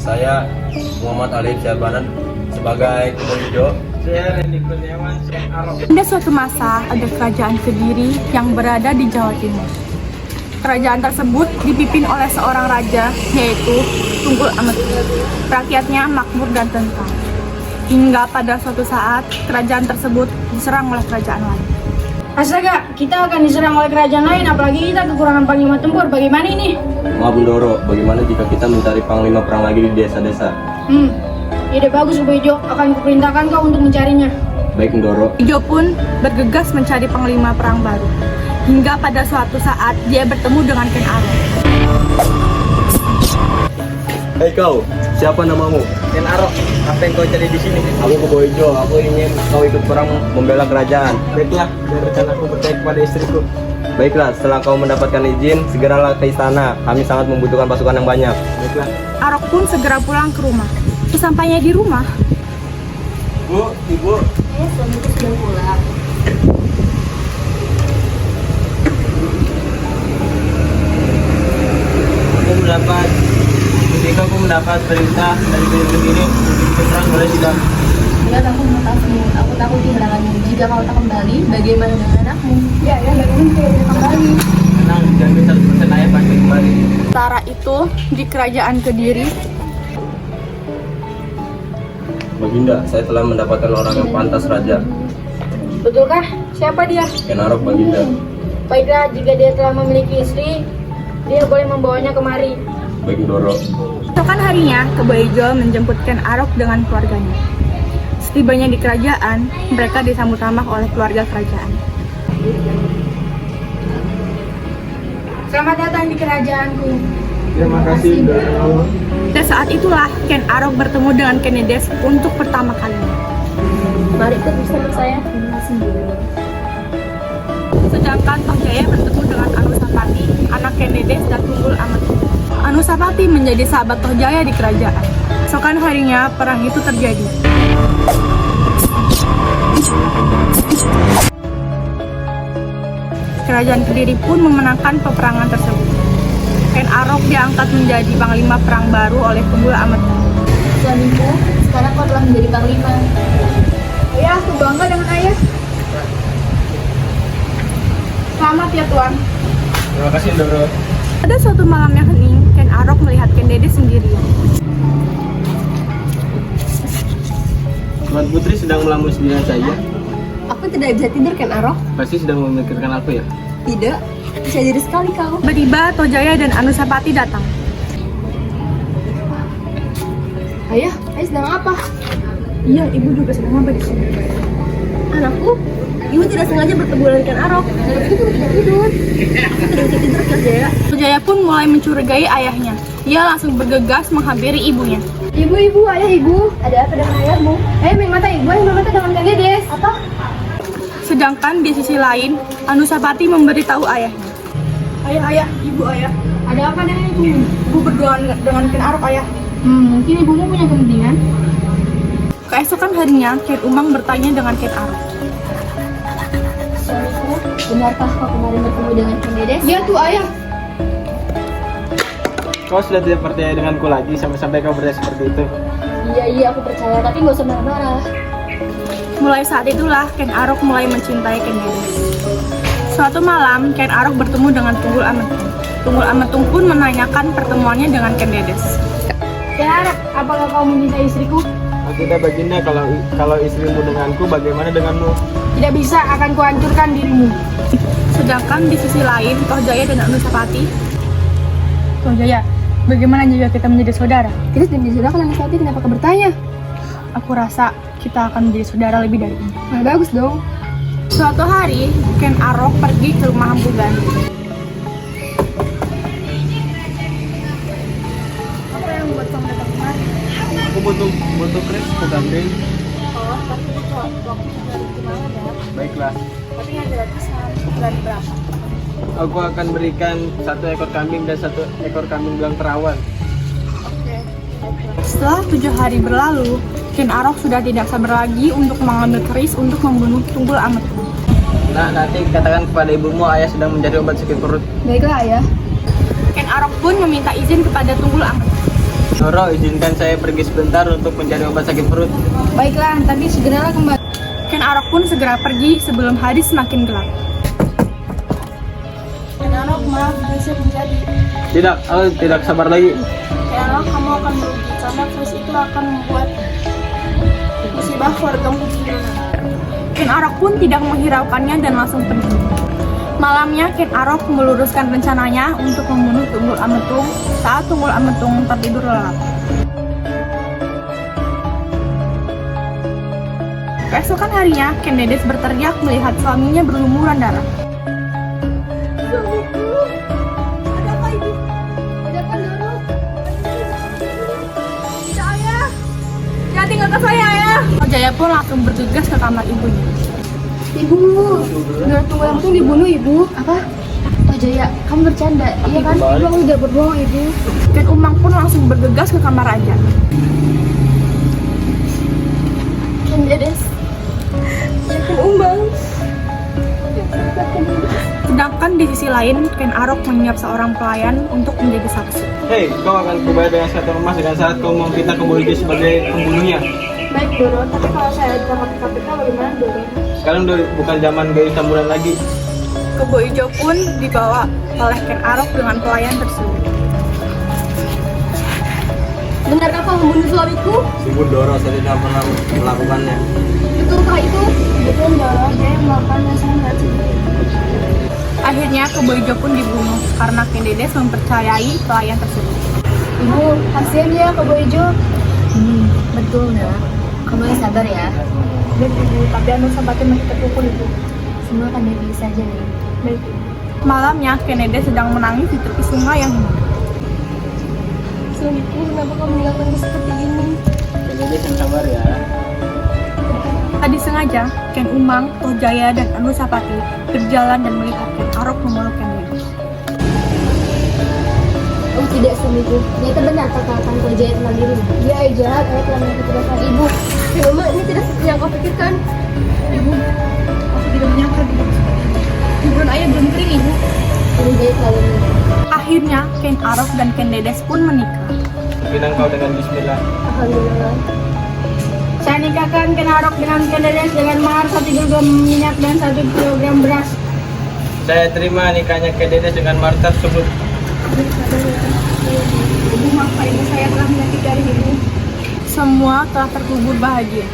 Saya Muhammad Alif Syahbanan sebagai Komunijo. Saya Randy Kurniawan, Syekh Arok. Pada suatu masa ada kerajaan Kediri yang berada di Jawa Timur. Kerajaan tersebut dipimpin oleh seorang raja, yaitu Tunggul Amet. Rakyatnya makmur dan tentram. Hingga pada suatu saat kerajaan tersebut diserang oleh kerajaan lain. Astaga, kita akan diserang oleh kerajaan lain, apalagi kita kekurangan panglima tempur. Bagaimana ini? Maaf Bundoro, bagaimana jika kita mencari panglima perang lagi di desa-desa? Ide bagus, Bu Ijo. Akan kuperintahkan kau untuk mencarinya. Baik Bundoro. Ijo pun bergegas mencari panglima perang baru. Hingga pada suatu saat dia bertemu dengan Ken Arok. Hei kau, siapa namamu? Ken Arok, apa yang kau cari di sini? Aku Keboijo, aku ingin kau ikut perang membela kerajaan. Baiklah, biar rencana aku berkait kepada istriku. Baiklah, setelah kau mendapatkan izin, segeralah ke istana. Kami sangat membutuhkan pasukan yang banyak. Baiklah. Arok pun segera pulang ke rumah. Sesampainya di rumah, Bu, Ibu, Suamiku sudah pulang. ketika aku mendapat perintah dari Kediri ini berperang boleh tidak? Ya, aku mengetahui. Aku takut kehilanganmu. Jika kau tak kembali, bagaimana dengan anakmu? Ya, bagaimana saya bisa kembali? Tenang, jamin 100% ayah pasti kembali. sementara itu di kerajaan Kediri, Baginda, saya telah mendapatkan orang yang pantas raja. Betulkah? Siapa dia? Ken Arok, Baginda. Baiklah, jika dia telah memiliki istri, dia boleh membawanya kemari. Baik Bundoro. esokan harinya Keboijo menjemput Ken Arok dengan keluarganya. Setibanya di kerajaan, mereka disambut ramah oleh keluarga kerajaan. Selamat datang di kerajaanku. Terima kasih, Bundoro. Dan saat itulah Ken Arok bertemu dengan Kenides untuk pertama kalinya. Mari ikut bersama saya. Terima kasih. Sedangkan Tohjaya bertemu dengan Anusapati, anak Kenides dan Tunggul Amet. Anusapati menjadi sahabat Tohjaya di kerajaan. Esokan harinya perang itu terjadi. Kerajaan Kediri pun memenangkan peperangan tersebut. Ken Arok diangkat menjadi panglima perang baru oleh Tunggul Amet. Suamiku, sekarang kau telah menjadi panglima. Ayah, aku bangga dengan ayah. Selamat ya, Tuan. Terima kasih, Bundoro. Pada suatu malam yang hening, Ken Arok melihat Kenides sendirian. Tuan Putri sedang melamun sendirian saja. Aku tidak bisa tidur, Ken Arok. Pasti sedang memikirkan aku ya. Tidak, bisa jadi sekali kau. Tiba-tiba Tohjaya dan Anusapati datang. Ayah sedang apa? Iya, ibu juga sedang apa di sini? Anakku, ibu tidak sengaja bertemu dengan Ken Arok. Kalau begitu tidak tidur. Aku tidak bisa tidur, Kak Jaya. Tohjaya pun mulai mencurigai ayahnya. Ia langsung bergegas menghampiri ibunya. Ibu, ayah, ibu. Ada apa dengan ayahmu? Main mata ibu, main mata dengan Kenides. Apa? Sedangkan di sisi lain, Anusapati memberitahu ayahnya. Ayah, ibu ayah. Ada apa dengan ibu? Ibu berdoa dengan Ken Arok ayah. Mungkin ibumu punya kepentingan. Keesokan harinya, Ken Umang bertanya dengan Ken Arok. Suamiku, benarkah kau kemarin bertemu dengan Kenides? Ya tuh, ayah. Kau sudah tidak percaya denganku lagi sampai-sampai kau bertanya seperti itu. Iya, aku percaya, tapi gak usah marah-marah. Mulai saat itulah Ken Arok mulai mencintai Kenides. Suatu malam, Ken Arok bertemu dengan Tunggul Ametung. Tunggul Ametung pun menanyakan pertemuannya dengan Kenides. Ken Arok, apakah kau mencintai istriku? Aku tidak Baginda, kalau istrimu denganku, bagaimana denganmu? Tidak bisa, akan kuhancurkan dirimu. Sedangkan di sisi lain, Tohjaya dan Anusapati. Tohjaya, bagaimana jika kita menjadi saudara? Kita sudah menjadi saudara, tapi kenapa kau bertanya? Aku rasa kita akan menjadi saudara lebih dari ini. Nah, bagus dong. Suatu hari, Ken Arok pergi ke rumah Empu Gandhi. Apa yang membuat kamu datang kemari? Aku butuh kris, gandeng. Oh, tapi itu waktu dari tunangan ya. Baiklah, Tapi yang gratisan, bulan berapa? aku akan berikan 1 ekor kambing dan 1 ekor kambing belang perawan. Oke. Setelah 7 hari berlalu, Ken Arok sudah tidak sabar lagi untuk mengambil keris untuk membunuh Tunggul Ametung. Nah, nanti katakan kepada ibumu ayah sedang mencari obat sakit perut. Baiklah, ayah. Ken Arok pun meminta izin kepada Tunggul Ametung. Doro, izinkan saya pergi sebentar untuk mencari obat sakit perut. Baiklah, tapi segeralah kembali. Ken Arok pun segera pergi sebelum hari semakin gelap. Ken Arok, maaf, bisa menjadi. Tidak, aku tidak sabar lagi. Ken Arok, kamu akan merugi karena virus itu akan membuat musibah keluargamu di sana. Ken Arok pun tidak menghiraukannya dan langsung pergi. Malamnya, Ken Arok meluruskan rencananya untuk membunuh Tunggul Ametung saat Tunggul Ametung tertidur lelap. Keesokan harinya, Ken Dedes berteriak melihat suaminya berlumuran darah. Ada apa ibu? Ada apa Doro? Saya. Ya tinggalkan saya ya. Jaya pun langsung bergegas ke kamar ibunya. Ibu, Doro Tunggul Ametung dibunuh ibu. Apa? Oh Jaya, kamu bercanda? Iya kan? Ibu aku tidak berbohong ibu. Ken Umang pun langsung bergegas ke kamar raja. Ken Dedes. Ya Ken Umang. Sedangkan di sisi lain, Ken Arok menyiap seorang pelayan untuk menjadi saksi. Hei, kau akan kubayar dengan 1 emas dengan syarat kau memfitnah Kemboijo sebagai pembunuhnya. Baik Doro, tapi kalau saya ditangkap di KPK bagaimana Doro? Sekarang udah bukan zaman gayu campuran lagi. Kebo Ijo pun dibawa oleh Ken Arok dengan pelayan tersebut. Benarkah kau membunuh suamiku? Ibu Doro, saya tidak pernah melakukannya. Betulkah itu? Betul Doro, saya melakukannya sangat sendiri. Akhirnya Kebo Ijo pun dibunuh karena Ken Dedes mempercayai pelayan tersebut. Ibu, kasihan ya Kebo Ijo. Betul, nak. Kamu yang sabar ya. Dan ibu, tapi Anusapati masih terpukul ibu. Semua akan baik-baik saja, nih. Baik. Malamnya, Ken Dedes sedang menangis di tepi sungai yang hening. Suamiku, kenapa kamu meninggalkanku seperti ini? Jadi yang sabar ya. Tadi sengaja, Ken Umang, Tohjaya, dan Anusapati berjalan dan melihat Ken Arok memeluk Ken Dedes. Oh tidak suamiku, ternyata benar kata-kata Kau Jaya tentang dirimu. Dia ayah jahat, ayah telah menyakiti perasaan ibu. Mama, ini tidak seperti yang kau pikirkan. Ibu, aku tidak menyangka ibu. Kuburan ayah belum kering ibu. Kau Jaya selalu menyakiti. Akhirnya, Ken Arok dan Ken Dedes pun menikah. Pinang kau dengan bismillah. Alhamdulillah. Saya nikahkan Ken Arok dengan Ken Dedes dengan mahar 1 kg minyak dan 1 kg beras. Saya terima nikahnya Ken Dedes dengan mahar tersebut. Ibu, maaf ibu, saya telah menyakiti dari ibu. Semua telah terkubur bahagia.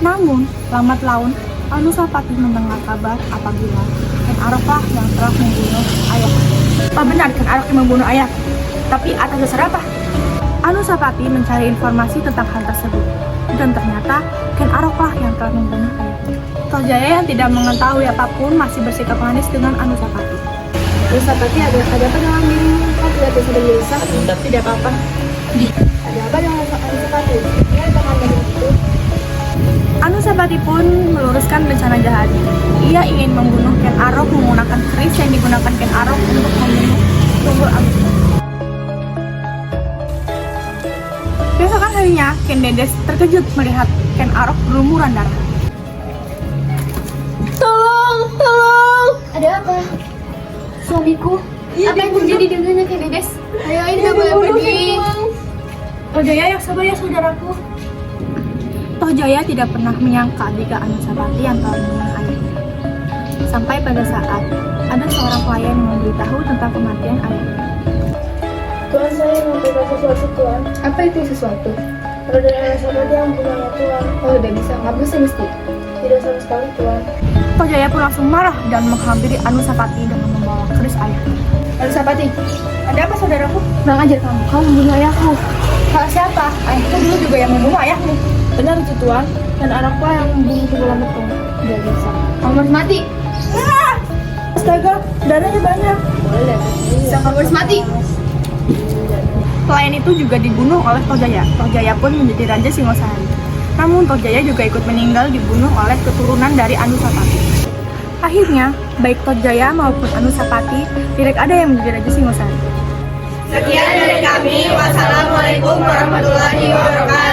Namun, lambat laun, Anusapati mendengar kabar apabila Ken Aroklah yang telah membunuh ayah. Oh benar, Ken Arok yang membunuh ayah. Tapi atas dasar apa? Anusapati mencari informasi tentang hal tersebut. Dan ternyata, Ken Aroklah yang telah membunuh ayahnya. Tohjaya yang tidak mengetahui apapun masih bersikap manis dengan Anusapati. Anusapati, ada apa dengan dirimu? Kau tidak bisa gelisah? Tidak apa-apa. Ada apa dengan Anusapati? Dia jangan begitu. Anusapati pun meluruskan rencana jahat. Ia ingin membunuh Ken Arok menggunakan keris yang digunakan Ken Arok untuk membunuh Tunggul Ametung. Besokan harinya, Ken Dedes terkejut melihat Ken Arok berlumuran darah. Tolong! Ada apa? Suamiku? Apa yang terjadi dengannya Ken Dedes? Ayo, ini tidak boleh pergi. Tohjaya yang sabar ya saudaraku. Tohjaya tidak pernah menyangka jika Anusapati yang telah membunuh ayahnya. Sampai pada saat ada seorang pelayan yang memberitahu tentang kematian ayahnya. Tuhan, saya membuka sesuatu Tuhan. Apa itu sesuatu? Kalau dari Anusapati yang punya Tuhan. Oh, udah bisa. Nggak bisa mesti. Tidak sama sekali Tuhan. Tohjaya pun langsung marah dan menghampiri Anusapati dengan membawa keris ayahnya. Anusapati, Ada apa saudaraku? kurang ajar kamu. Kamu membunuh ayahku. Hak siapa? Ayahku dulu juga yang membunuh ayahmu. Benar itu Tuhan. Dan anakku yang membunuh Tunggul Ametung. Udah bisa. Kamu harus mati. Astaga, darahnya banyak. Boleh. Kamu harus mati. Pelayan itu juga dibunuh oleh Tohjaya. Tohjaya pun menjadi Raja Singosari. Namun Tohjaya juga ikut meninggal dibunuh oleh keturunan dari Anusapati. Akhirnya, baik Tohjaya maupun Anusapati tidak ada yang menjadi Raja Singosari. Sekian dari kami. Wassalamualaikum warahmatullahi wabarakatuh.